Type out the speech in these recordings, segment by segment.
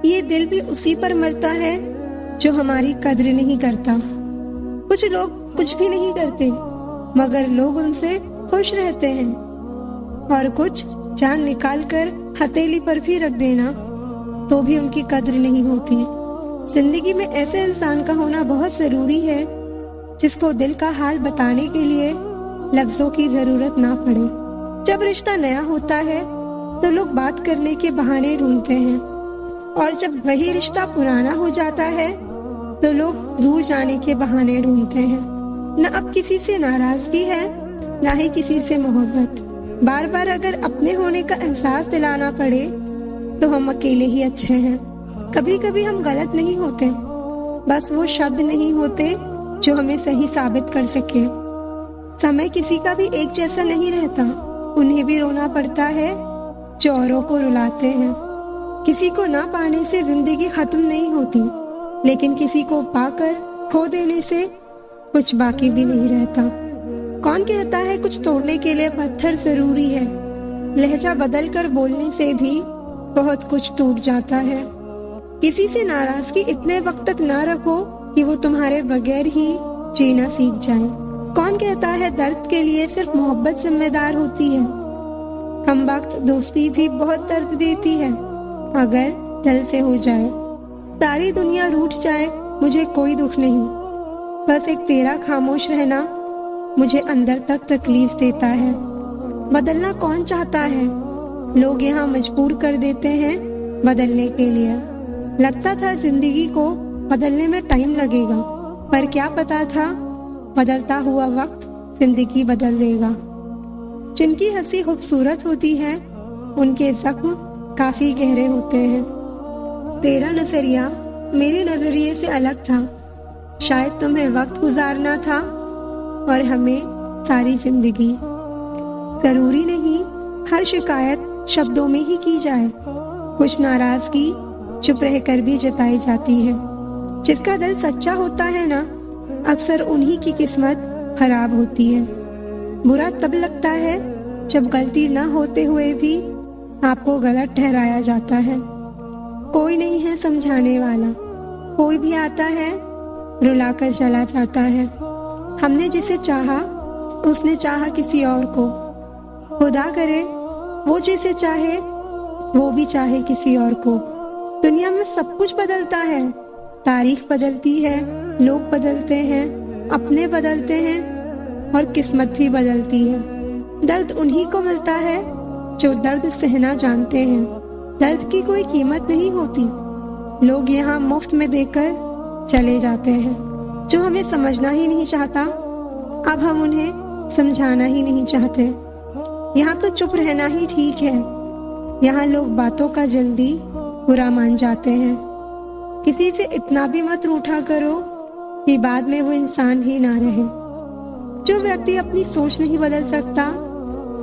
ये दिल भी उसी पर मरता है जो हमारी कद्र नहीं करता। कुछ लोग कुछ भी नहीं करते मगर लोग उनसे खुश रहते हैं, और कुछ जान निकाल कर हथेली पर भी रख देना तो भी उनकी कद्र नहीं होती। जिंदगी में ऐसे इंसान का होना बहुत जरूरी है जिसको दिल का हाल बताने के लिए लफ्जों की जरूरत ना पड़े। जब रिश्ता नया होता है तो लोग बात करने के बहाने ढूंढते हैं, और जब वही रिश्ता पुराना हो जाता है तो लोग दूर जाने के बहाने ढूंढते हैं। न अब किसी से नाराजगी है, ना ही किसी से मोहब्बत। बार बार अगर अपने होने का एहसास दिलाना पड़े तो हम अकेले ही अच्छे हैं। कभी कभी हम गलत नहीं होते, बस वो शब्द नहीं होते जो हमें सही साबित कर सके। समय किसी का भी एक जैसा नहीं रहता, उन्हें भी रोना पड़ता है जो औरों को रुलाते हैं। किसी को ना पाने से जिंदगी खत्म नहीं होती, लेकिन किसी को पाकर खो देने से कुछ बाकी भी नहीं रहता। कौन कहता है कुछ तोड़ने के लिए पत्थर जरूरी है? लहजा बदल कर बोलने से भी बहुत कुछ टूट जाता है। किसी से नाराजगी इतने वक्त तक ना रखो कि वो तुम्हारे बगैर ही जीना सीख जाए। कौन कहता है दर्द के लिए सिर्फ मोहब्बत जिम्मेदार होती है? कम वक्त दोस्ती भी बहुत दर्द देती है अगर दिल से हो जाए। सारी दुनिया रूठ जाए मुझे कोई दुख नहीं, बस एक तेरा खामोश रहना मुझे अंदर तक तकलीफ देता है। बदलना कौन चाहता है? लोग यहाँ मजबूर कर देते हैं बदलने के लिए। लगता था जिंदगी को बदलने में टाइम लगेगा, पर क्या पता था बदलता हुआ वक्त जिंदगी बदल देगा। जिनकी हंसी खूबसूरत होती है उनके जख्म काफी गहरे होते हैं। तेरा नजरिया मेरे नजरिए से अलग था, शायद तुम्हें वक्त गुजारना था और हमें सारी जिंदगी। जरूरी नहीं हर शिकायत शब्दों में ही की जाए, कुछ नाराजगी चुप रहकर भी जताई जाती है। जिसका दिल सच्चा होता है ना, अक्सर उन्हीं की किस्मत खराब होती है। बुरा तब लगता है जब गलती ना होते हुए भी आपको गलत ठहराया जाता है। कोई नहीं है समझाने वाला, कोई भी आता है रुलाकर चला जाता है। हमने जिसे चाहा उसने चाहा किसी और को। खुदा करे वो जिसे चाहे वो भी चाहे किसी और को। दुनिया में सब कुछ बदलता है, तारीख बदलती है, लोग बदलते हैं, अपने बदलते हैं और किस्मत भी बदलती है। दर्द उन्हीं को मिलता है जो दर्द सहना जानते हैं। दर्द की कोई कीमत नहीं होती, लोग यहाँ मुफ्त में देकर चले जाते हैं। जो हमें समझना ही नहीं चाहता, अब हम उन्हें समझाना ही नहीं चाहते। यहाँ तो चुप रहना ही ठीक है, यहाँ लोग बातों का जल्दी बुरा मान जाते हैं। किसी से इतना भी मत रूठा करो कि बाद में वो इंसान ही ना रहे। जो व्यक्ति अपनी सोच नहीं बदल सकता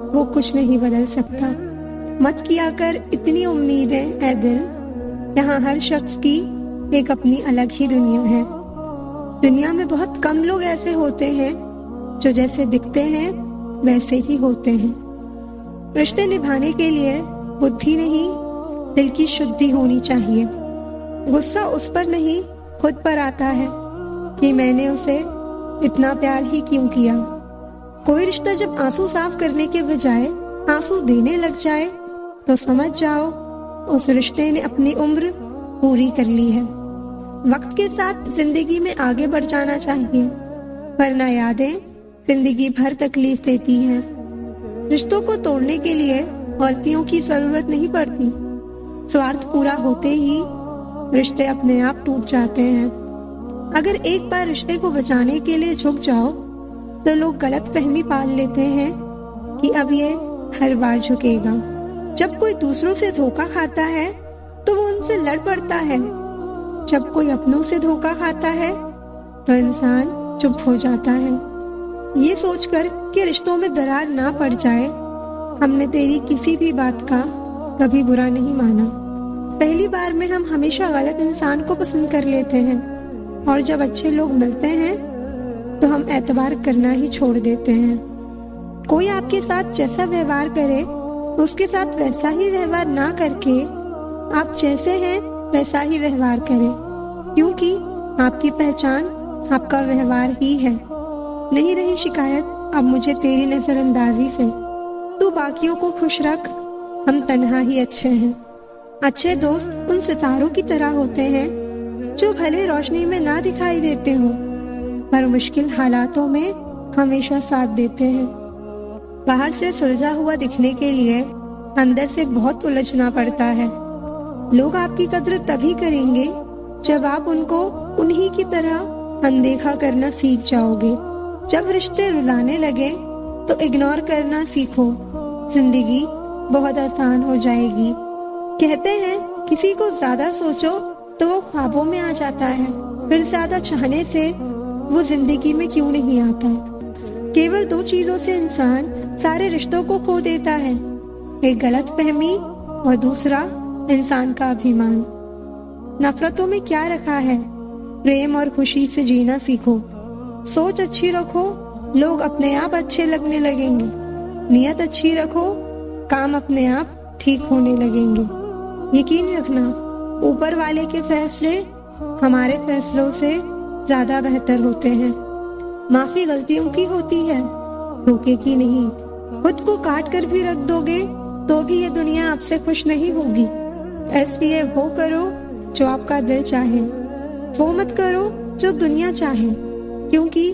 वो कुछ नहीं बदल सकता। मत किया कर इतनी उम्मीदें ऐ दिल, यहाँ हर शख्स की एक अपनी अलग ही दुनिया है। दुनिया में बहुत कम लोग ऐसे होते हैं जो जैसे दिखते हैं वैसे ही होते हैं। रिश्ते निभाने के लिए बुद्धि नहीं दिल की शुद्धि होनी चाहिए। गुस्सा उस पर नहीं खुद पर आता है कि मैंने उसे इतना प्यार ही क्यों किया। कोई रिश्ता जब आंसू साफ करने के बजाय आंसू देने लग जाए तो समझ जाओ उस रिश्ते ने अपनी उम्र पूरी कर ली है। वक्त के साथ जिंदगी में आगे बढ़ जाना चाहिए, वरना यादें जिंदगी भर तकलीफ देती हैं। रिश्तों को तोड़ने के लिए गलतियों की जरूरत नहीं पड़ती, स्वार्थ पूरा होते ही रिश्ते अपने आप टूट जाते हैं। अगर एक बार रिश्ते को बचाने के लिए झुक जाओ तो लोग गलत फहमी पाल लेते हैं कि अब ये हर बार झुकेगा। जब कोई दूसरों से धोखा खाता है तो वो उनसे लड़ पड़ता है, जब कोई अपनों से धोखा खाता है तो इंसान चुप हो जाता है। ये सोचकर कि रिश्तों में दरार ना पड़ जाए, हमने तेरी किसी भी बात का कभी बुरा नहीं माना। पहली बार में हम हमेशा गलत इंसान को पसंद कर लेते हैं, और जब अच्छे लोग मिलते हैं तो हम एतबार करना ही छोड़ देते हैं। कोई आपके साथ जैसा व्यवहार करे उसके साथ वैसा ही व्यवहार ना करके आप जैसे हैं वैसा ही व्यवहार करें, क्योंकि आपकी पहचान आपका व्यवहार ही है। नहीं रही शिकायत अब मुझे तेरी नजरअंदाजी से। तू बाकियों को खुश रख, हम तन्हा ही अच्छे हैं। अच्छे दोस्त उन सितारों की तरह होते हैं जो भले रोशनी में ना दिखाई देते हों, पर मुश्किल हालातों में हमेशा साथ देते हैं। बाहर से सुलझा हुआ दिखने के लिए अंदर से बहुत उलझना पड़ता है। लोग आपकी कद्र तभी करेंगे जब आप उनको उन्हीं की तरह अनदेखा करना सीख जाओगे। जब रिश्ते रुलाने लगे तो इग्नोर करना सीखो, जिंदगी बहुत आसान हो जाएगी। कहते हैं किसी को ज्यादा सोचो तो वो ख्वाबों में आ जाता है, फिर ज्यादा चाहने से वो जिंदगी में क्यों नहीं आता। केवल दो चीजों से इंसान सारे रिश्तों को खो देता है, एक गलतफहमी और दूसरा इंसान का अभिमान। नफरतों में क्या रखा है, प्रेम और खुशी से जीना सीखो। सोच अच्छी रखो, लोग अपने आप अच्छे लगने लगेंगे। नियत अच्छी रखो, काम अपने आप ठीक होने लगेंगे। यकीन रखना, ऊपर वाले के फैसले हमारे फैसलों से ज्यादा बेहतर होते हैं। माफी गलतियों की होती है, धोखे की नहीं। खुद को काट कर भी रख दोगे तो भी ये दुनिया आपसे खुश नहीं होगी। इसलिए वो करो जो आपका दिल चाहे, वो मत करो जो दुनिया चाहे, क्योंकि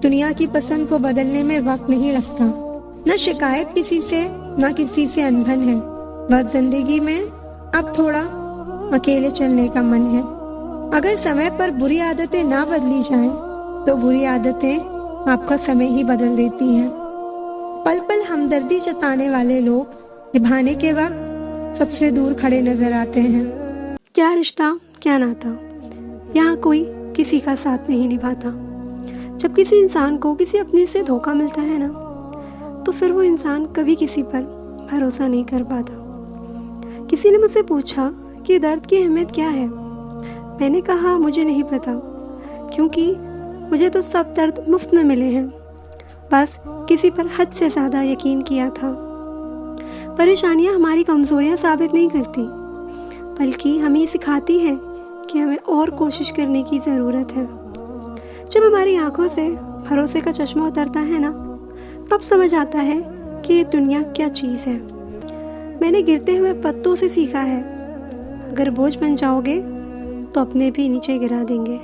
दुनिया की पसंद को बदलने में वक्त नहीं लगता। न शिकायत किसी से, न किसी से अनबन है, बस जिंदगी में अब थोड़ा अकेले चलने का मन है। अगर समय पर बुरी आदतें ना बदली जाएं, तो बुरी आदतें आपका समय ही बदल देती हैं। पल पल हमदर्दी जताने वाले लोग निभाने के वक्त सबसे दूर खड़े नजर आते हैं। क्या रिश्ता, क्या नाता, यहाँ कोई किसी का साथ नहीं निभाता। जब किसी इंसान को किसी अपने से धोखा मिलता है ना, तो फिर वो इंसान कभी किसी पर भरोसा नहीं कर पाता। किसी ने मुझसे पूछा कि दर्द की अहमियत क्या है। मैंने कहा मुझे नहीं पता, क्योंकि मुझे तो सब दर्द मुफ्त में मिले हैं। बस किसी पर हद से ज़्यादा यकीन किया था। परेशानियां हमारी कमजोरियां साबित नहीं करती, बल्कि हमें ये सिखाती है कि हमें और कोशिश करने की ज़रूरत है। जब हमारी आंखों से भरोसे का चश्मा उतरता है ना, तब समझ आता है कि ये दुनिया क्या चीज़ है। मैंने गिरते हुए पत्तों से सीखा है, अगर बोझ बन जाओगे तो अपने भी नीचे गिरा देंगे।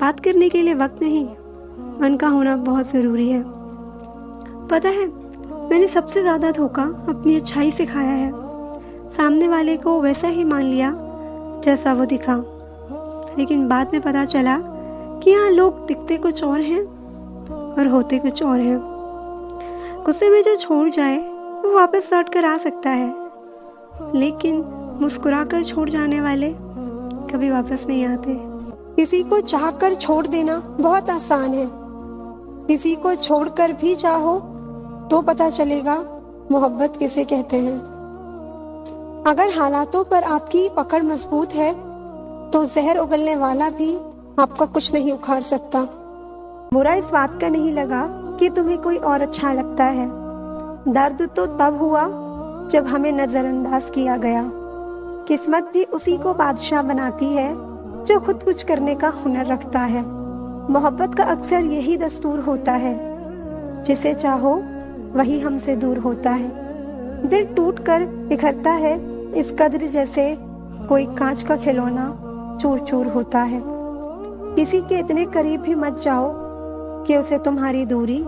बात करने के लिए वक्त नहीं, मन का होना बहुत ज़रूरी है। पता है, मैंने सबसे ज़्यादा धोखा अपनी अच्छाई से खाया है। सामने वाले को वैसा ही मान लिया जैसा वो दिखा, लेकिन बाद में पता चला कि यहाँ लोग दिखते कुछ और हैं और होते कुछ और हैं। गुस्से में जो छोड़ जाए वो वापस लौट कर आ सकता है, लेकिन मुस्कुराकर छोड़ जाने वाले कभी वापस नहीं आते। किसी को चाहकर छोड़ देना बहुत आसान है, किसी को छोड़कर भी चाहो तो पता चलेगा मोहब्बत किसे कहते हैं। अगर हालातों पर आपकी पकड़ मजबूत है तो जहर उगलने वाला भी आपका कुछ नहीं उखाड़ सकता। बुरा इस बात का नहीं लगा कि तुम्हें कोई और अच्छा लगता है। दर्द तो तब हुआ जब हमें नजरअंदाज किया गया। किस्मत भी उसी को बादशाह बनाती है जो खुद कुछ करने का हुनर रखता है। मोहब्बत का अक्सर यही दस्तूर होता है, जिसे चाहो वही हमसे दूर होता है। दिल टूट कर बिखरता है इस कद्र जैसे कोई कांच का खिलौना चूर चूर होता है। किसी के इतने करीब भी मत जाओ कि उसे तुम्हारी दूरी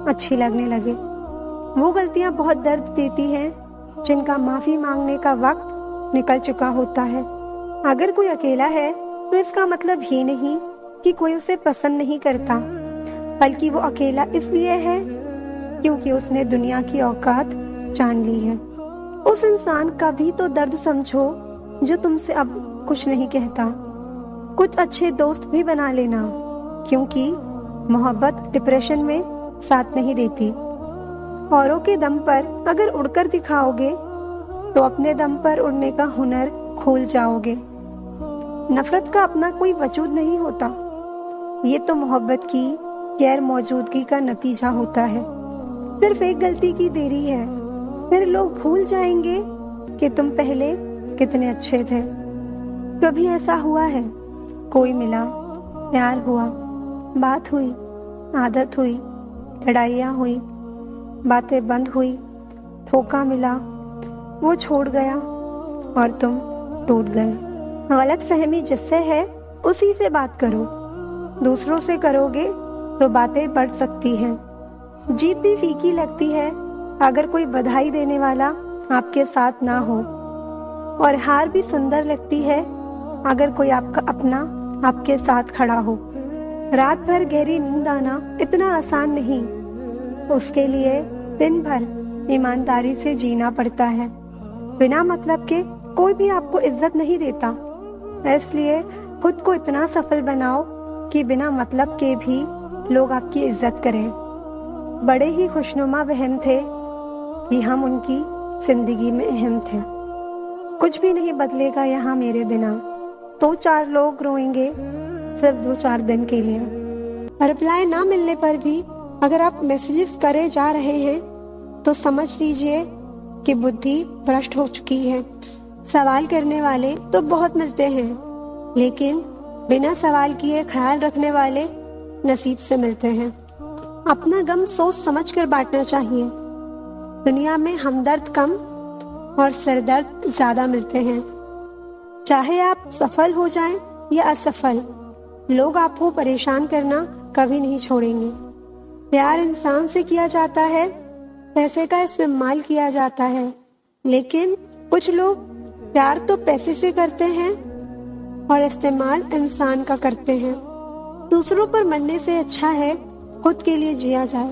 अच्छी लगने लगे। वो गलतियां बहुत दर्द देती हैं जिनका माफी मांगने का वक्त निकल चुका होता है। अगर कोई अकेला है तो इसका मतलब ये नहीं कि कोई उसे पसंद नहीं करता, बल्कि वो अकेला इसलिए है क्योंकि उसने दुनिया की औकात जान ली है। उस इंसान का भी तो दर्द समझो जो तुमसे अब कुछ नहीं कहता। कुछ अच्छे दोस्त भी बना लेना, क्योंकि मोहब्बत डिप्रेशन में साथ नहीं देती। औरों के दम पर अगर उड़कर दिखाओगे तो अपने दम पर उड़ने का हुनर खोल जाओगे। नफरत का अपना कोई वजूद नहीं होता, ये तो मोहब्बत की गैर मौजूदगी का नतीजा होता है। सिर्फ एक गलती की देरी है, फिर लोग भूल जाएंगे कि तुम पहले कितने अच्छे थे। कभी ऐसा हुआ है, कोई मिला, प्यार हुआ, बात हुई, आदत हुई, लड़ाइयाँ हुई, बातें बंद हुई, धोखा मिला, वो छोड़ गया और तुम टूट गए। गलत फहमी जिससे है उसी से बात करो। दूसरों से करोगे तो बातें बढ़ सकती हैं। जीत भी फीकी लगती है अगर कोई बधाई देने वाला आपके साथ ना हो, और हार भी सुंदर लगती है अगर कोई आपका अपना आपके साथ खड़ा हो। रात भर गहरी नींद आना इतना आसान नहीं, उसके लिए दिन भर ईमानदारी से जीना पड़ता है। बिना मतलब के कोई भी आपको इज्जत नहीं देता, इसलिए खुद को इतना सफल बनाओ कि बिना मतलब के भी लोग आपकी इज्जत करें। बड़े ही खुशनुमा वहम थे कि हम उनकी जिंदगी में अहम थे। कुछ भी नहीं बदलेगा यहाँ मेरे बिना, तो 4 लोग रोएंगे सिर्फ 2-4 दिन के लिए। रिप्लाई ना मिलने पर भी अगर आप मैसेजेस करे जा रहे हैं तो समझ लीजिए कि बुद्धि भ्रष्ट हो चुकी है। सवाल करने वाले तो बहुत मिलते हैं, लेकिन बिना सवाल किए ख्याल रखने वाले नसीब से मिलते हैं। अपना गम सोच समझ कर बांटना चाहिए। दुनिया में हमदर्द कम और सरदर्द ज्यादा मिलते हैं। चाहे आप सफल हो जाएं या असफल, लोग आपको परेशान करना कभी नहीं छोड़ेंगे। प्यार इंसान से किया जाता है, पैसे का इस्तेमाल किया जाता है, लेकिन कुछ लोग प्यार तो पैसे से करते हैं और इस्तेमाल इंसान का करते हैं। दूसरों पर मरने से अच्छा है खुद के लिए जिया जाए।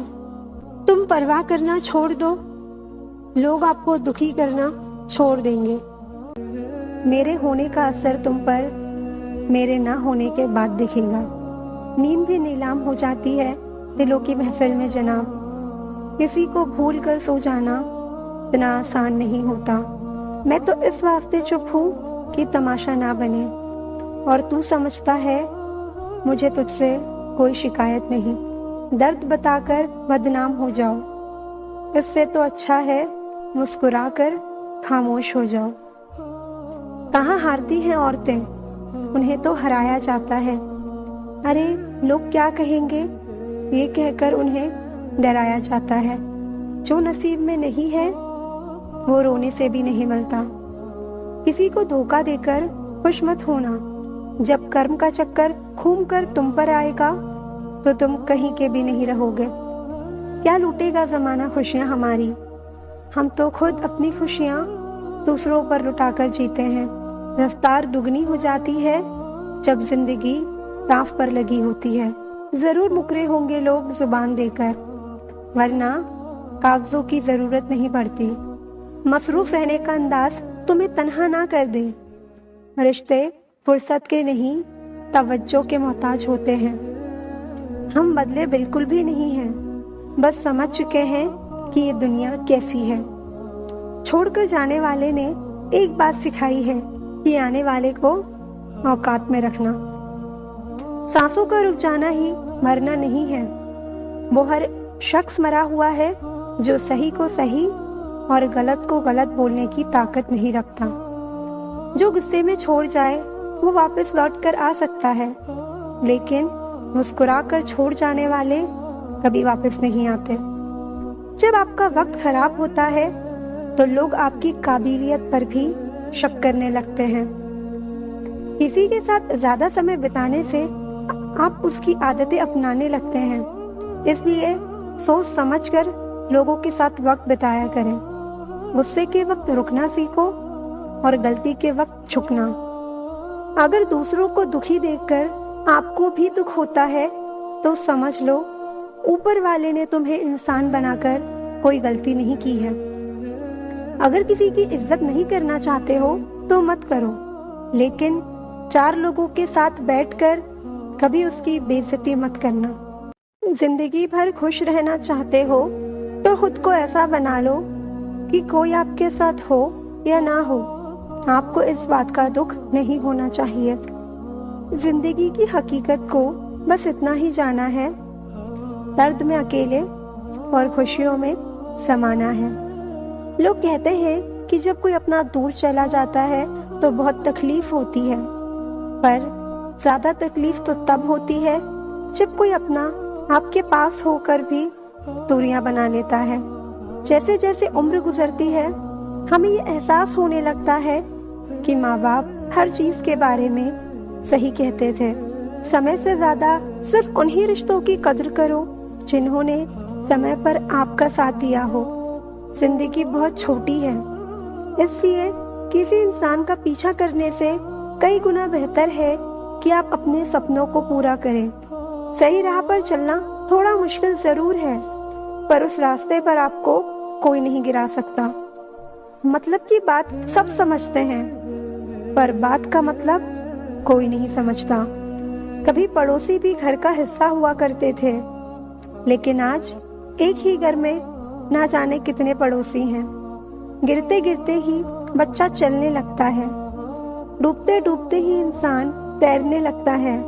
तुम परवाह करना छोड़ दो, लोग आपको दुखी करना छोड़ देंगे। मेरे होने का असर तुम पर मेरे ना होने के बाद दिखेगा। नींद भी नीलाम हो जाती है दिलों की महफिल में जनाब। किसी को भूल कर सो जाना इतना आसान नहीं होता। मैं तो इस वास्ते चुप हूँ कि तमाशा ना बने, और तू समझता है मुझे तुझसे कोई शिकायत नहीं। दर्द बताकर बदनाम हो जाओ, इससे तो अच्छा है मुस्कुराकर खामोश हो जाओ। कहाँ हारती हैं औरतें, उन्हें तो हराया जाता है। अरे लोग क्या कहेंगे, ये कहकर उन्हें डराया जाता है। जो नसीब में नहीं है वो रोने से भी नहीं मिलता। किसी को धोखा देकर खुश मत होना। जब कर्म का चक्कर घूम कर तुम पर आएगा तो तुम कहीं के भी नहीं रहोगे। क्या लूटेगा जमाना खुशियां हमारी, हम तो खुद अपनी खुशियां दूसरों पर लुटाकर जीते हैं। रफ्तार दुगनी हो जाती है जब जिंदगी दांव पर लगी होती है। जरूर मुकरे होंगे लोग जुबान देकर, वरना कागजों की जरूरत नहीं पड़ती। मसरूफ रहने का अंदाज तुम्हें तन्हा ना कर दे। रिश्ते फुर्सत के नहीं तवज्जो के मोहताज होते हैं। हम बदले बिल्कुल भी नहीं हैं, बस समझ चुके हैं कि ये दुनिया कैसी है। छोड़कर जाने वाले ने एक बात सिखाई है कि आने वाले को औकात में रखना। सांसों का रुक जाना ही मरना नहीं है। वो हर शख्स मरा हुआ है जो सही को सही और गलत को गलत बोलने की ताकत नहीं रखता। जो गुस्से में छोड़ जाए वो वापस लौट कर आ सकता है, लेकिन मुस्कुराकर छोड़ जाने वाले कभी वापस नहीं आते। जब आपका वक्त खराब होता है तो लोग आपकी काबिलियत पर भी शक करने लगते हैं। किसी के साथ ज्यादा समय बिताने से आप उसकी आदतें अपनाने लगते हैं। इसलिए सोच समझकर लोगों के साथ वक्त बिताया करें। गुस्से के वक्त रुकना सीखो और गलती के वक्त झुकना। अगर दूसरों को दुखी देखकर आपको भी दुख होता है तो समझ लो ऊपर वाले ने तुम्हें इंसान बनाकर कोई गलती नहीं की है। अगर किसी की इज्जत नहीं करना चाहते हो तो मत करो, लेकिन 4 लोगों के साथ बैठकर कभी उसकी बेइज्जती मत करना। जिंदगी भर खुश रहना चाहते हो तो खुद को ऐसा बना लो कि कोई आपके साथ हो या ना हो, आपको इस बात का दुख नहीं होना चाहिए। जिंदगी की हकीकत को बस इतना ही जाना है, दर्द में अकेले और खुशियों में समाना है। लोग कहते हैं कि जब कोई अपना दूर चला जाता है तो बहुत तकलीफ होती है, पर ज्यादा तकलीफ तो तब होती है जब कोई अपना आपके पास होकर भी दूरियां बना लेता है। जैसे जैसे उम्र गुजरती है हमें ये एहसास होने लगता है कि माँ बाप हर चीज के बारे में सही कहते थे। समय से ज्यादा सिर्फ उन्हीं रिश्तों की कद्र करो जिन्होंने समय पर आपका साथ दिया हो। जिंदगी बहुत छोटी है, इसलिए किसी इंसान का पीछा करने से कई गुना बेहतर है कि आप अपने सपनों को पूरा करें। सही राह पर चलना थोड़ा मुश्किल जरूर है, पर उस रास्ते पर आपको कोई नहीं गिरा सकता। मतलब की बात सब समझते हैं, पर बात का मतलब कोई नहीं समझता। कभी पड़ोसी भी घर का हिस्सा हुआ करते थे, लेकिन आज एक ही घर में ना जाने कितने पड़ोसी हैं। गिरते गिरते ही बच्चा चलने लगता है, डूबते डूबते ही इंसान तैरने लगता है।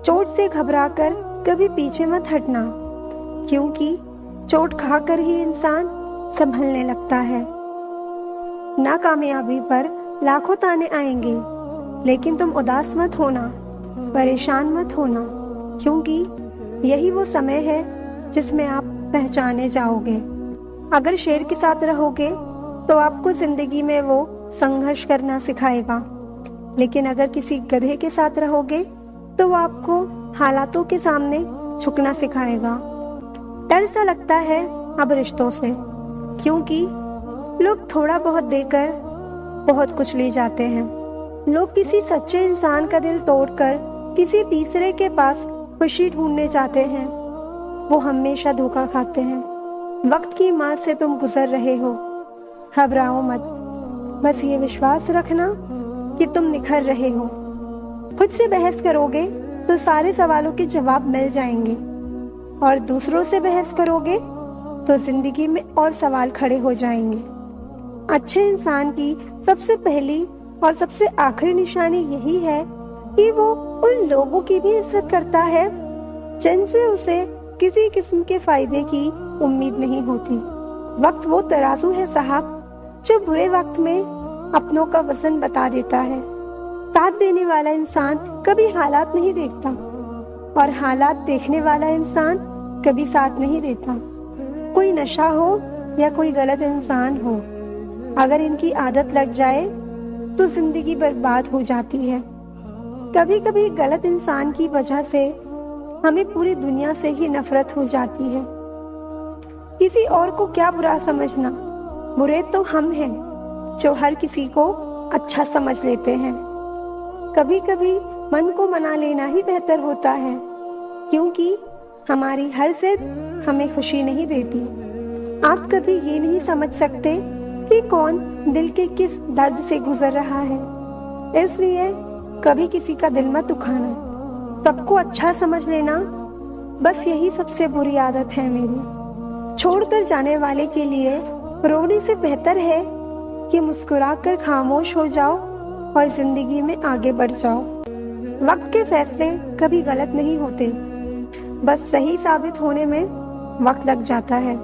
चोट से घबराकर कभी पीछे मत हटना, क्योंकि चोट खाकर ही इंसान संभलने लगता है। नाकामयाबी पर लाखों ताने आएंगे, लेकिन तुम उदास मत होना, परेशान मत होना, क्योंकि यही वो समय है जिसमें आप पहचाने जाओगे। अगर शेर के साथ रहोगे तो आपको जिंदगी में वो संघर्ष करना सिखाएगा, लेकिन अगर किसी गधे के साथ रहोगे तो वो आपको हालातों के सामने झुकना सिखाएगा। डर सा लगता है अब रिश्तों से, क्योंकि लोग थोड़ा बहुत देकर बहुत कुछ ले जाते हैं। लोग किसी सच्चे इंसान का दिल तोड़कर किसी तीसरे के पास खुशी ढूंढने जाते हैं। वो हमेशा धोखा खाते हैं। वक्त की मार से तुम गुजर रहे हो, घबराओ मत, बस ये विश्वास रखना कि तुम निखर रहे हो। खुद से बहस करोगे तो सारे सवालों के जवाब मिल जाएंगे, और दूसरों से बहस करोगे तो जिंदगी में और सवाल खड़े हो जाएंगे। अच्छे इंसान की सबसे पहली और सबसे आखिरी निशानी यही है कि वो उन लोगों की भी इज्जत करता है जिनसे उसे किसी किस्म के फायदे की उम्मीद नहीं होती। वक्त वो तराजू है साहब, जो बुरे वक्त में अपनों का वजन बता देता है। साथ देने वाला इंसान कभी हालात नहीं देखता, और हालात देखने वाला इंसान कभी साथ नहीं देता। कोई नशा हो या कोई गलत इंसान हो, अगर इनकी आदत लग जाए तो जिंदगी बर्बाद हो जाती है। कभी कभी गलत इंसान की वजह से हमें पूरी दुनिया से ही नफरत हो जाती है। किसी और को क्या बुरा समझना, बुरे तो हम हैं जो हर किसी को अच्छा समझ लेते हैं। कभी कभी मन को मना लेना ही बेहतर होता है, क्योंकि हमारी हर जिद हमें खुशी नहीं देती। आप कभी ये नहीं समझ सकते कि कौन दिल के किस दर्द से गुजर रहा है, इसलिए कभी किसी का दिल मत दुखाना। सबको अच्छा समझ लेना, बस यही सबसे बुरी आदत है मेरी। छोड़कर जाने वाले के लिए रोने से बेहतर है कि मुस्कुराकर खामोश हो जाओ और जिंदगी में आगे बढ़ जाओ। वक्त के फैसले कभी गलत नहीं होते, बस सही साबित होने में वक्त लग जाता है।